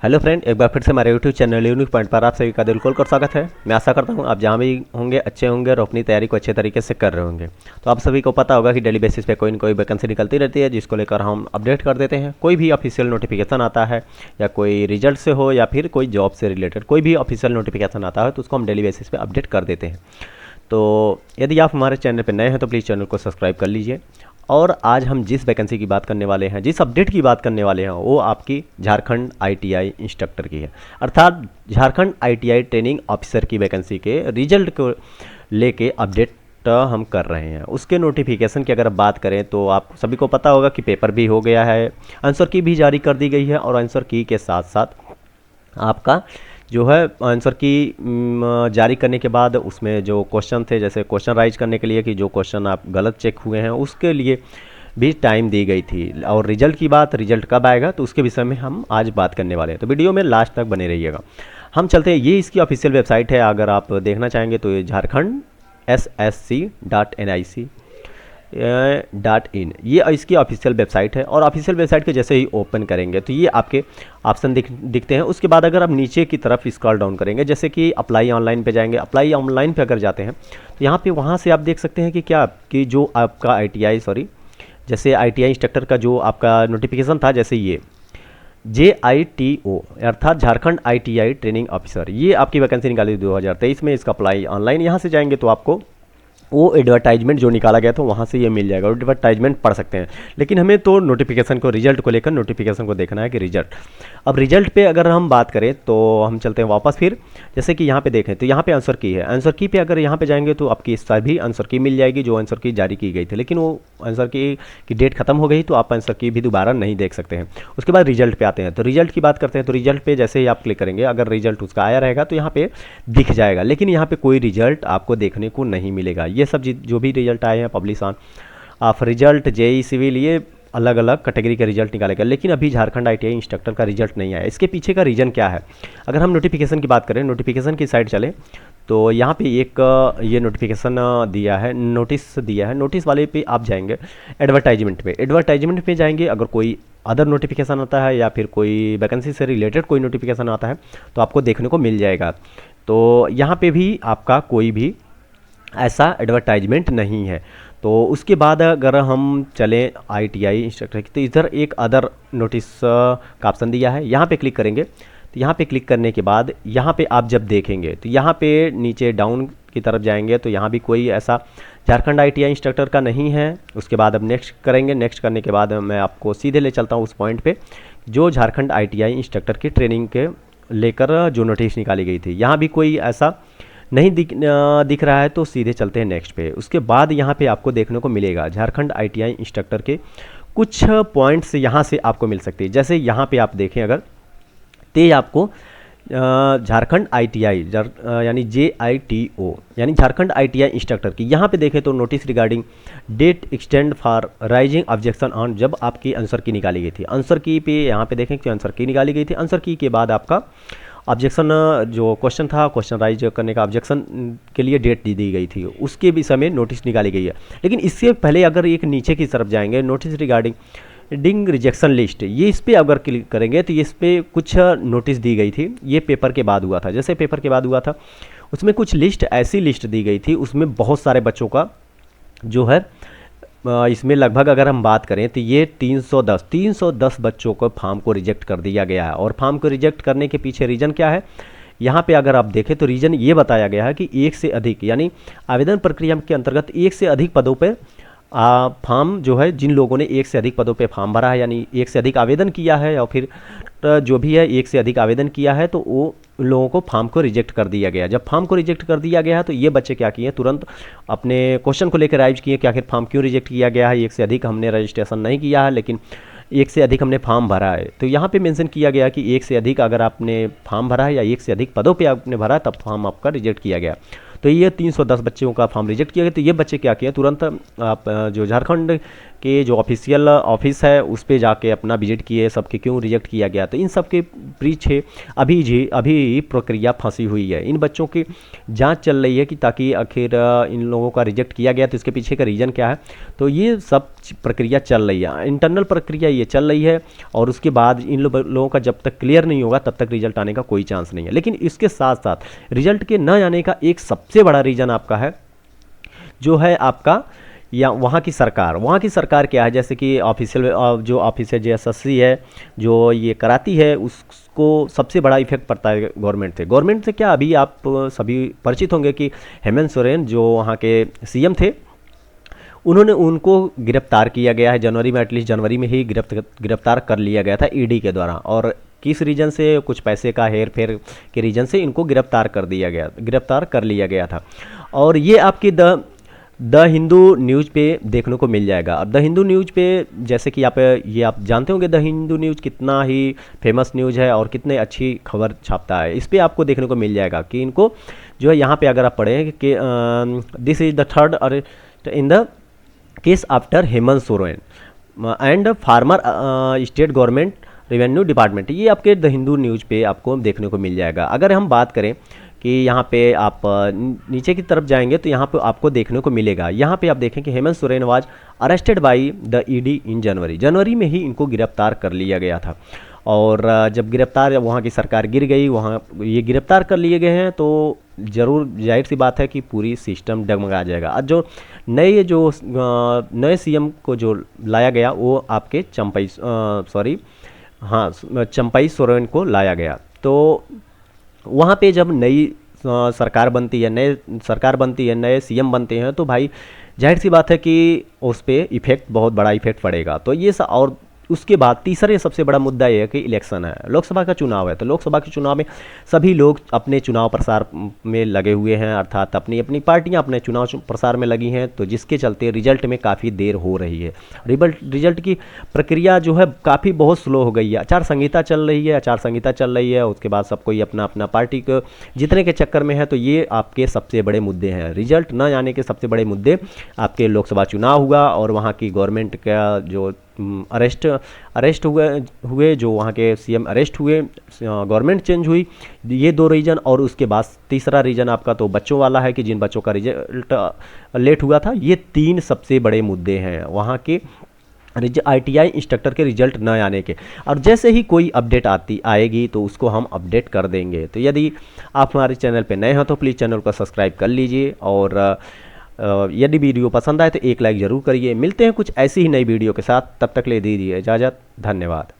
Hello friend, एक बार फिर से हमारे यूट्यूब चैनल यूनिक पॉइंट पर आप सभी का दिल खोलकर स्वागत है। मैं आशा करता हूं आप जहां भी होंगे अच्छे होंगे और अपनी तैयारी को अच्छे तरीके से कर रहे होंगे। तो आप सभी को पता होगा कि डेली बेसिस पे कोई न कोई वैकेंसी निकलती रहती है, जिसको लेकर हम अपडेट कर देते हैं। कोई भी ऑफिशियल नोटिफिकेशन आता है या कोई रिजल्ट से हो या फिर कोई जॉब से रिलेटेड कोई भी ऑफिशियल नोटिफिकेशन आता है तो उसको हम डेली बेसिस पे अपडेट कर देते हैं। तो यदि आप हमारे चैनल पर नए हैं तो प्लीज़ चैनल को सब्सक्राइब कर लीजिए। और आज हम जिस वैकेंसी की बात करने वाले हैं, जिस अपडेट की बात करने वाले हैं, वो आपकी झारखंड आईटीआई इंस्ट्रक्टर की है। अर्थात झारखंड आईटीआई ट्रेनिंग ऑफिसर की वैकेंसी के रिजल्ट को लेके अपडेट हम कर रहे हैं। उसके नोटिफिकेशन की अगर बात करें तो आप सभी को पता होगा कि पेपर भी हो गया है, आंसर की भी जारी कर दी गई है और आंसर की के साथ साथ आपका जो है आंसर की जारी करने के बाद उसमें जो क्वेश्चन थे, जैसे क्वेश्चन राइज करने के लिए कि जो क्वेश्चन आप गलत चेक हुए हैं उसके लिए भी टाइम दी गई थी। और रिजल्ट की बात, रिजल्ट कब आएगा तो उसके विषय में हम आज बात करने वाले हैं, तो वीडियो में लास्ट तक बने रहिएगा। हम चलते हैं, ये इसकी ऑफिशियल वेबसाइट है, अगर आप देखना चाहेंगे तो ये झारखंड ssc.nic .in ये इसकी ऑफिशियल वेबसाइट है। और ऑफिशियल वेबसाइट के जैसे ही ओपन करेंगे तो ये आपके ऑप्शन दिखते हैं। उसके बाद अगर आप नीचे की तरफ स्क्रॉल डाउन करेंगे, जैसे कि अप्लाई ऑनलाइन पे जाएंगे, अप्लाई ऑनलाइन पे अगर जाते हैं तो यहाँ पे वहाँ से आप देख सकते हैं कि जो आपका जैसे ITI इंस्ट्रक्टर का जो आपका नोटिफिकेशन था, जैसे ये JITO अर्थात झारखंड ITI ट्रेनिंग ऑफिसर, ये आपकी वैकेंसी निकाली 2023 में। इसका अप्लाई ऑनलाइन यहाँ से जाएंगे तो आपको वो एडवर्टाइजमेंट जो निकाला गया था वहाँ से ये मिल जाएगा, एडवर्टाइजमेंट पढ़ सकते हैं। लेकिन हमें तो नोटिफिकेशन को, रिजल्ट को लेकर नोटिफिकेशन को देखना है कि रिजल्ट। अब रिजल्ट पे अगर हम बात करें तो हम चलते हैं वापस फिर, जैसे कि यहाँ पे देखें तो यहाँ पे आंसर की है। आंसर की पे अगर यहाँ पे जाएंगे तो आपकी सभी आंसर की मिल जाएगी जो आंसर की जारी की गई थी, लेकिन वो आंसर की डेट खत्म हो गई तो आप आंसर की भी दोबारा नहीं देख सकते हैं। उसके बाद रिजल्ट पे आते हैं, तो रिजल्ट की बात करते हैं। तो रिजल्ट पे जैसे ही आप क्लिक करेंगे, अगर रिजल्ट उसका आया रहेगा तो यहाँ पे दिख जाएगा, लेकिन यहाँ पे कोई रिजल्ट आपको देखने को नहीं मिलेगा। ये सब जो भी रिजल्ट आए हैं publish of result, JE civil, ये अलग अलग कैटेगरी का रिजल्ट निकालेगा, लेकिन अभी झारखंड ITI इंस्ट्रक्टर का रिजल्ट नहीं आया। इसके पीछे का रीज़न क्या है? अगर हम नोटिफिकेशन की बात करें, नोटिफिकेशन की साइड चले तो यहाँ पे एक ये नोटिफिकेशन दिया है, नोटिस दिया है। नोटिस वाले पे आप जाएंगे, एडवर्टाइजमेंट पे जाएंगे। अगर कोई अदर नोटिफिकेशन आता है या फिर कोई वैकेंसी से रिलेटेड कोई नोटिफिकेशन आता है तो आपको देखने को मिल जाएगा। तो यहाँ पे भी आपका कोई भी ऐसा एडवर्टाइजमेंट नहीं है। तो उसके बाद अगर हम चलें ITI इंस्ट्रक्टर की, तो इधर एक अदर नोटिस का ऑप्शन दिया है, यहाँ पे क्लिक करेंगे। तो यहाँ पे क्लिक करने के बाद यहाँ पे आप जब देखेंगे तो यहाँ पे नीचे डाउन की तरफ जाएंगे तो यहाँ भी कोई ऐसा झारखंड ITI इंस्ट्रक्टर का नहीं है। उसके बाद अब नेक्स्ट करेंगे, नेक्स्ट करने के बाद मैं आपको सीधे ले चलता हूँ उस पॉइंट पे जो झारखंड ITI इंस्ट्रक्टर की ट्रेनिंग के लेकर जो नोटिस निकाली गई थी, यहाँ भी कोई ऐसा नहीं दिख रहा है। तो सीधे चलते हैं नेक्स्ट पे। उसके बाद यहाँ पे आपको देखने को मिलेगा झारखंड ITI इंस्ट्रक्टर के कुछ पॉइंट्स यहाँ से आपको मिल सकते हैं। जैसे यहाँ पे आप देखें अगर तो आपको झारखंड ITI यानी JITO यानी झारखंड ITI इंस्ट्रक्टर की यहाँ पे देखें तो notice regarding date extend for raising objection on, जब आपकी आंसर की निकाली गई थी। आंसर की पे यहाँ पे देखें कि आंसर की निकाली गई थी। आंसर की के बाद आपका ऑब्जेक्शन जो क्वेश्चन था, क्वेश्चन राइज करने का ऑब्जेक्शन के लिए डेट दी गई थी, उसके विषय में नोटिस निकाली गई है। लेकिन इससे पहले अगर एक नीचे की तरफ जाएंगे, नोटिस रिगार्डिंग रिजेक्शन लिस्ट, ये इस पर अगर क्लिक करेंगे तो इस पर कुछ नोटिस दी गई थी। ये पेपर के बाद हुआ था, जैसे पेपर के बाद हुआ था उसमें कुछ लिस्ट, ऐसी लिस्ट दी गई थी, उसमें बहुत सारे बच्चों का जो है इसमें लगभग अगर हम बात करें तो ये 310 बच्चों को फॉर्म को रिजेक्ट कर दिया गया है। और फॉर्म को रिजेक्ट करने के पीछे रीज़न क्या है, यहाँ पे अगर आप देखें तो रीज़न ये बताया गया है कि एक से अधिक, यानी आवेदन प्रक्रिया के अंतर्गत एक से अधिक पदों पे फॉर्म जो है, जिन लोगों ने एक से अधिक पदों पे फॉर्म भरा है, यानी एक से अधिक आवेदन किया है या फिर जो भी है एक से अधिक आवेदन किया है, तो वो लोगों को फॉर्म को रिजेक्ट कर दिया गया। जब फॉर्म को रिजेक्ट कर दिया गया है तो ये बच्चे क्या किए, तुरंत अपने क्वेश्चन को लेकर राइज किए कि आखिर फॉर्म क्यों रिजेक्ट किया गया है। एक से अधिक हमने रजिस्ट्रेशन नहीं किया है, लेकिन एक से अधिक हमने फॉर्म भरा है। तो यहाँ पे मेंशन किया गया कि एक से अधिक अगर आपने फॉर्म भरा है या एक से अधिक पदों पे आपने भरा तब फॉर्म आपका रिजेक्ट किया गया। तो ये 310 बच्चों का फॉर्म रिजेक्ट किया गया। तो ये बच्चे क्या किए, तुरंत आप जो झारखंड के जो ऑफिशियल ऑफिस है उस पे जाके अपना विजिट किए, सबके क्यों रिजेक्ट किया गया। तो इन सब के पीछे अभी प्रक्रिया फंसी हुई है। इन बच्चों की जांच चल रही है कि ताकि आखिर इन लोगों का रिजेक्ट किया गया तो इसके पीछे का रीज़न क्या है। तो ये सब प्रक्रिया चल रही है, इंटरनल प्रक्रिया ये चल रही है, और उसके बाद इन लोगों का जब तक क्लियर नहीं होगा तब तक रिजल्ट आने का कोई चांस नहीं है। लेकिन इसके साथ साथ रिजल्ट के न आने का एक सबसे बड़ा रीज़न आपका है जो है आपका या वहाँ की सरकार क्या है, जैसे कि ऑफिशियल जो ऑफिसर JSSC है जो ये कराती है उसको सबसे बड़ा इफेक्ट पड़ता है गवर्नमेंट से क्या, अभी आप सभी परिचित होंगे कि हेमंत सोरेन जो वहाँ के CM थे, उनको गिरफ्तार किया गया है जनवरी में, एटलीस्ट जनवरी में ही गिरफ्तार कर लिया गया था ED के द्वारा। और किस रीजन से, कुछ पैसे का हेर फेर के रीजन से इनको गिरफ्तार कर लिया गया था। और ये आपकी द हिंदू न्यूज़ पे देखने को मिल जाएगा। अब द हिंदू न्यूज़ पे जैसे कि ये आप जानते होंगे द हिंदू न्यूज़ कितना ही फेमस न्यूज़ है और कितने अच्छी खबर छापता है। इस पे आपको देखने को मिल जाएगा कि इनको जो है यहाँ पे अगर आप पढ़ें कि this is the third arrest in the case after Hemant Soren and farmer state government revenue department, ये आपके द हिंदू न्यूज़ पे आपको देखने को मिल जाएगा। अगर हम बात करें कि यहाँ पे आप नीचे की तरफ जाएंगे तो यहाँ पे आपको देखने को मिलेगा, यहाँ पे आप देखें कि Hemant Soren was arrested by the ED इन जनवरी में ही इनको गिरफ्तार कर लिया गया था। और जब गिरफ्तार वहाँ की सरकार गिर गई, वहाँ ये गिरफ्तार कर लिए गए हैं तो ज़रूर जाहिर सी बात है कि पूरी सिस्टम डगमगा जाएगा। और जो नए CM को जो लाया गया वो आपके चंपई सोरेन को लाया गया। तो वहाँ पे जब नई सरकार बनती है, नए CM बनते हैं तो भाई जाहिर सी बात है कि उस पर बहुत बड़ा इफेक्ट पड़ेगा। तो ये और उसके बाद तीसरे सबसे बड़ा मुद्दा यह है कि इलेक्शन है, लोकसभा का चुनाव है। तो लोकसभा के चुनाव में सभी लोग अपने चुनाव प्रसार में लगे हुए हैं, अर्थात अपनी अपनी पार्टियां अपने चुनाव प्रसार में लगी हैं। तो जिसके चलते रिजल्ट में काफ़ी देर हो रही है। रिजल्ट की प्रक्रिया जो है काफ़ी बहुत स्लो हो गई है। आचार संहिता चल रही है, उसके बाद सब कोई अपना अपना पार्टी को जीतने के चक्कर में है। तो ये आपके सबसे बड़े मुद्दे हैं, रिजल्ट न आने के सबसे बड़े मुद्दे आपके लोकसभा चुनाव हुआ और वहाँ की गवर्नमेंट का जो अरेस्ट हुए जो वहाँ के CM अरेस्ट हुए, गवर्नमेंट चेंज हुई, ये 2 रीज़न। और उसके बाद तीसरा रीज़न आपका तो बच्चों वाला है कि जिन बच्चों का रिजल्ट लेट हुआ था। ये 3 सबसे बड़े मुद्दे हैं वहाँ के ITI इंस्ट्रक्टर के रिजल्ट न आने के। और जैसे ही कोई अपडेट आएगी तो उसको हम अपडेट कर देंगे। तो यदि आप हमारे चैनल पर नए हैं तो प्लीज़ चैनल को सब्सक्राइब कर लीजिए, और यदि वीडियो पसंद आए तो एक लाइक ज़रूर करिए। मिलते हैं कुछ ऐसी ही नई वीडियो के साथ, तब तक ले दीजिए इजाज़त, धन्यवाद।